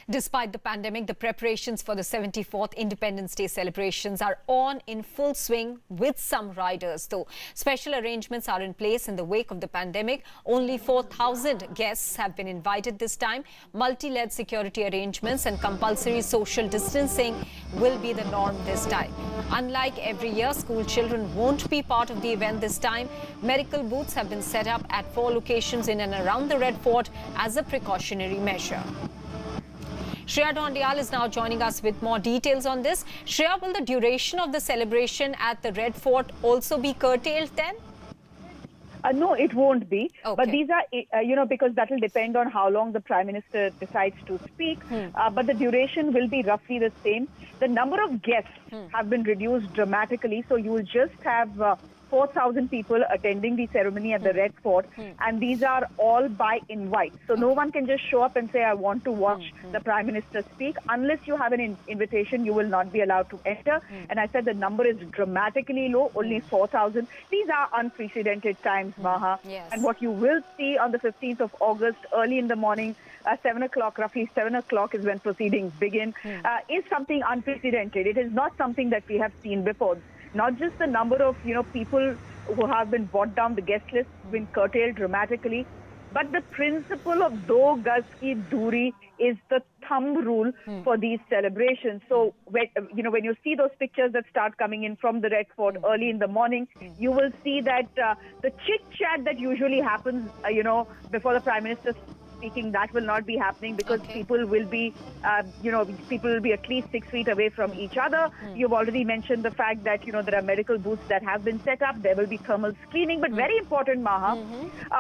Despite the pandemic, the preparations for the 74th Independence Day celebrations are on in full swing, with some riders, though. Special arrangements are in place in the wake of the pandemic. Only 4,000 guests have been invited this time. Multi-led security arrangements and compulsory social distancing will be the norm this time. Unlike every year, school children won't be part of the event this time. Medical booths have been set up at 4 locations in and around the Red Fort as a precautionary measure. Shreya Dhondiyal is now joining us with more details on this. Shreya, will the duration of the celebration at the Red Fort also be curtailed then? No, it won't be. Okay. But these are, because that will depend on how long the Prime Minister decides to speak. But the duration will be roughly the same. The number of guests have been reduced dramatically. So you will just have 4,000 people attending the ceremony at the Red Fort. And these are all by invite. So no one can just show up and say, I want to watch the Prime Minister speak. Unless you have an invitation, you will not be allowed to enter. And I said the number is dramatically low, only 4,000. These are unprecedented times, Maha. Yes. And what you will see on the 15th of August, early in the morning, 7 o'clock, roughly 7 o'clock is when proceedings begin, is something unprecedented. It is not something that we have seen before. Not just the number of, people who have been brought down the guest list has been curtailed dramatically, but the principle of do gaz ki duri is the thumb rule for these celebrations. So, when you see those pictures that start coming in from the Red Fort early in the morning, you will see that the chit-chat that usually happens, before the Prime Minister speaking, that will not be happening because people will be, people will be at least 6 feet away from each other. You've already mentioned the fact that, there are medical booths that have been set up. There will be thermal screening. But very important, Maha,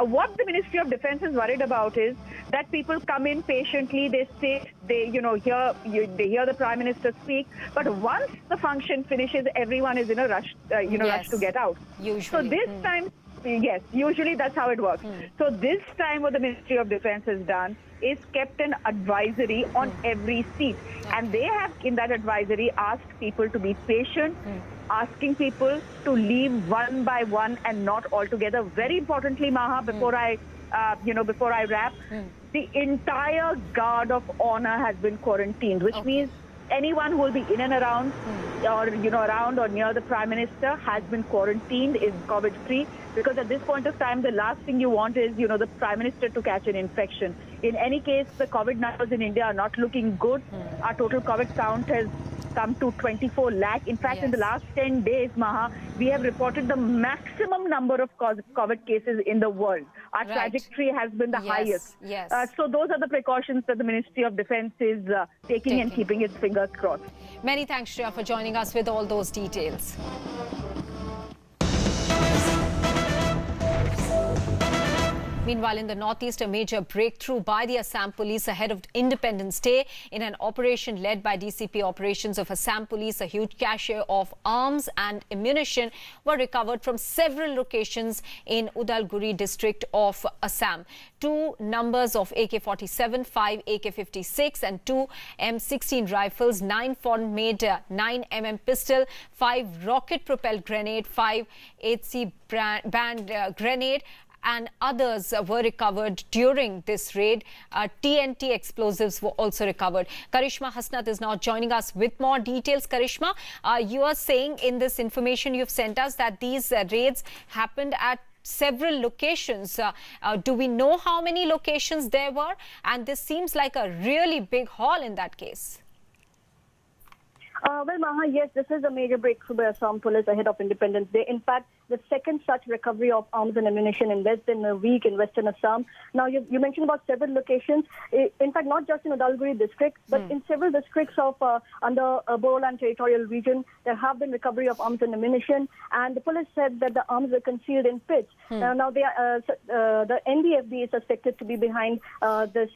what the Ministry of Defence is worried about is that people come in patiently, they sit, they hear the Prime Minister speak. But once the function finishes, everyone is in a rush, rush to get out. Usually. So this time, yes, usually that's how it works. So this time what the Ministry of Defence has done is kept an advisory on every seat. And they have, in that advisory, asked people to be patient, asking people to leave one by one and not all together. Very importantly, Maha, before I wrap, the entire Guard of Honor has been quarantined, which means anyone who will be in and around or, around or near the Prime Minister has been quarantined, is COVID-free. Because at this point of time, the last thing you want is, the Prime Minister to catch an infection. In any case, the COVID numbers in India are not looking good. Our total COVID count has come to 24 lakh. In fact, in the last 10 days, Maha, we have reported the maximum number of COVID cases in the world. Our trajectory has been the highest. Yes. So those are the precautions that the Ministry of Defence is taking and keeping its fingers crossed. Many thanks, Shreya, for joining us with all those details. Meanwhile, in the northeast, a major breakthrough by the Assam Police ahead of Independence Day. In an operation led by DCP Operations of Assam Police, a huge cache of arms and ammunition were recovered from several locations in Udalguri district of Assam. 2 numbers of AK-47, 5 AK-56 and 2 M16 rifles, 9 foreign-made 9mm pistol, 5 rocket-propelled grenade, 5 HC band grenade, and others were recovered during this raid. TNT explosives were also recovered. Karishma Hasnath is now joining us with more details. Karishma, you are saying in this information you've sent us that these raids happened at several locations. Do we know how many locations there were? And this seems like a really big haul in that case. Well, Maha, yes, this is a major breakthrough by Assam Police ahead of Independence Day. In fact, the second such recovery of arms and ammunition in less than a week in Western Assam. Now, you mentioned about several locations. In fact, not just in Udalguri district, but in several districts of under Bodoland territorial region, there have been recovery of arms and ammunition. And the police said that the arms were concealed in pits. Now the NDFB is suspected to be behind this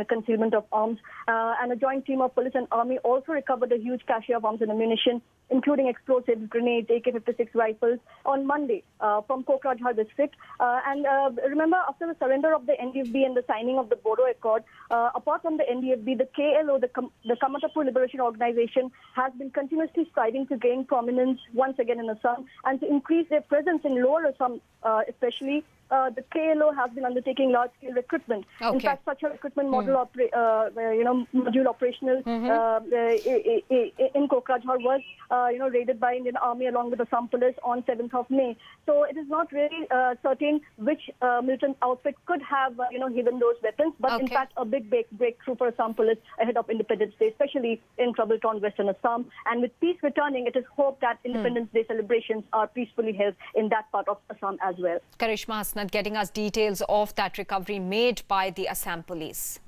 concealment of arms. And a joint team of police and army also recovered a huge cache of arms and ammunition, including explosives, grenades, AK-56 rifles, on Monday from Kokrajhar district. And remember, after the surrender of the NDFB and the signing of the Bodo Accord, apart from the NDFB, the KLO, the Kamatapur Liberation Organization, has been continuously striving to gain prominence once again in Assam and to increase their presence in lower Assam, especially the KLO has been undertaking large-scale recruitment. In Okay. fact, such a recruitment module, module operational in Kokrajhar was, raided by Indian Army along with Assam Police on 7th of May. So it is not really certain which militant outfit could have, hidden those weapons. But in Okay. fact, a big breakthrough for Assam Police ahead of Independence Day, especially in trouble-torn Western Assam. And with peace returning, it is hoped that Independence Day celebrations are peacefully held in that part of Assam as well. Karishma Hasnat getting us details of that recovery made by the Assam police.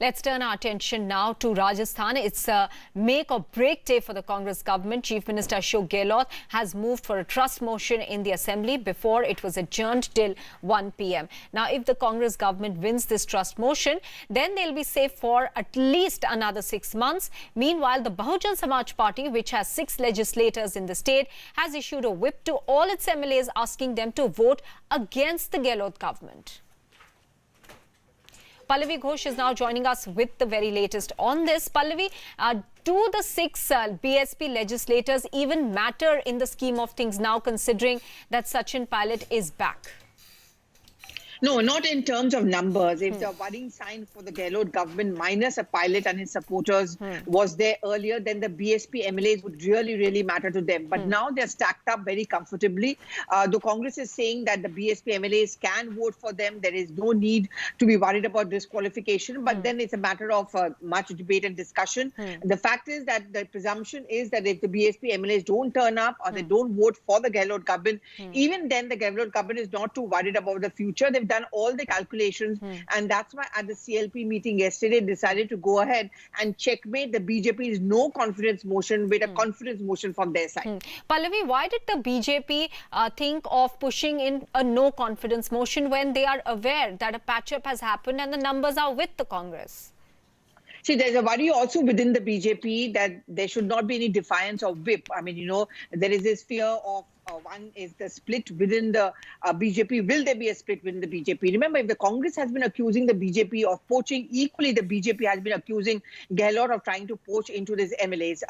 Let's turn our attention now to Rajasthan. It's a make or break day for the Congress government. Chief Minister Ashok Gehlot has moved for a trust motion in the Assembly before it was adjourned till 1 p.m. Now, if the Congress government wins this trust motion, then they'll be safe for at least another 6 months. Meanwhile, the Bahujan Samaj Party, which has 6 legislators in the state, has issued a whip to all its MLAs asking them to vote against the Gehlot government. Pallavi Ghosh is now joining us with the very latest on this. Pallavi, do the 6 BSP legislators even matter in the scheme of things now, considering that Sachin Pilot is back? No, not in terms of numbers. If the worrying sign for the Gehlot government minus a pilot and his supporters was there earlier, then the BSP MLAs would really matter to them. But now they're stacked up very comfortably. The Congress is saying that the BSP MLAs can vote for them. There is no need to be worried about disqualification. But then it's a matter of much debate and discussion. The fact is that the presumption is that if the BSP MLAs don't turn up or they don't vote for the Gehlot government, even then the Gehlot government is not too worried about the future. They've done all the calculations, and that's why at the CLP meeting yesterday decided to go ahead and checkmate the BJP's no confidence motion with a confidence motion from their side. Pallavi, why did the BJP think of pushing in a no confidence motion when they are aware that a patch-up has happened and the numbers are with the Congress? See, there's a worry also within the BJP that there should not be any defiance or whip. I mean, there is this fear of one is the split within the BJP. Will there be a split within the BJP? Remember, if the Congress has been accusing the BJP of poaching, equally the BJP has been accusing Gehlot of trying to poach into these MLAs.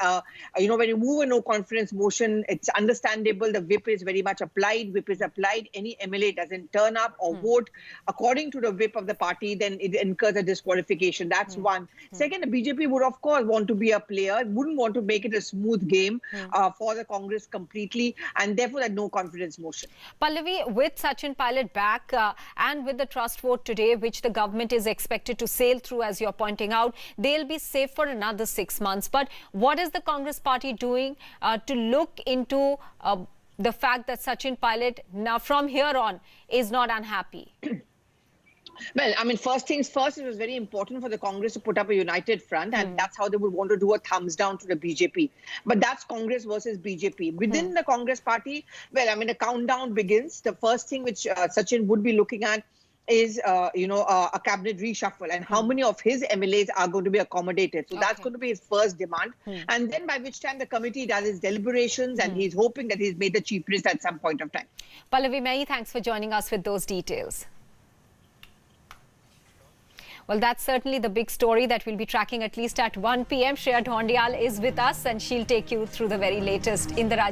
When you move a no confidence motion, it's understandable. The whip is very much applied. Whip is applied. Any MLA doesn't turn up or vote according to the whip of the party, then it incurs a disqualification. That's one. Second, the BJP would, of course, want to be a player, wouldn't want to make it a smooth game for the Congress completely, and therefore that no confidence motion. Pallavi, with Sachin Pilot back and with the trust vote today, which the government is expected to sail through, as you're pointing out, they'll be safe for another 6 months. But what is the Congress party doing to look into the fact that Sachin Pilot now from here on is not unhappy? Well, I mean, first things first, it was very important for the Congress to put up a united front, and that's how they would want to do a thumbs down to the BJP. But that's Congress versus BJP. Within the Congress party, well, I mean, the countdown begins. The first thing which Sachin would be looking at is, a cabinet reshuffle and how many of his MLAs are going to be accommodated. So that's going to be his first demand. And then by which time the committee does its deliberations and he's hoping that he's made the chief minister at some point of time. Pallavi Mai, thanks for joining us with those details. Well, that's certainly the big story that we'll be tracking at least at 1 p.m. Shreya Dhondial is with us and she'll take you through the very latest in the Rajasthan.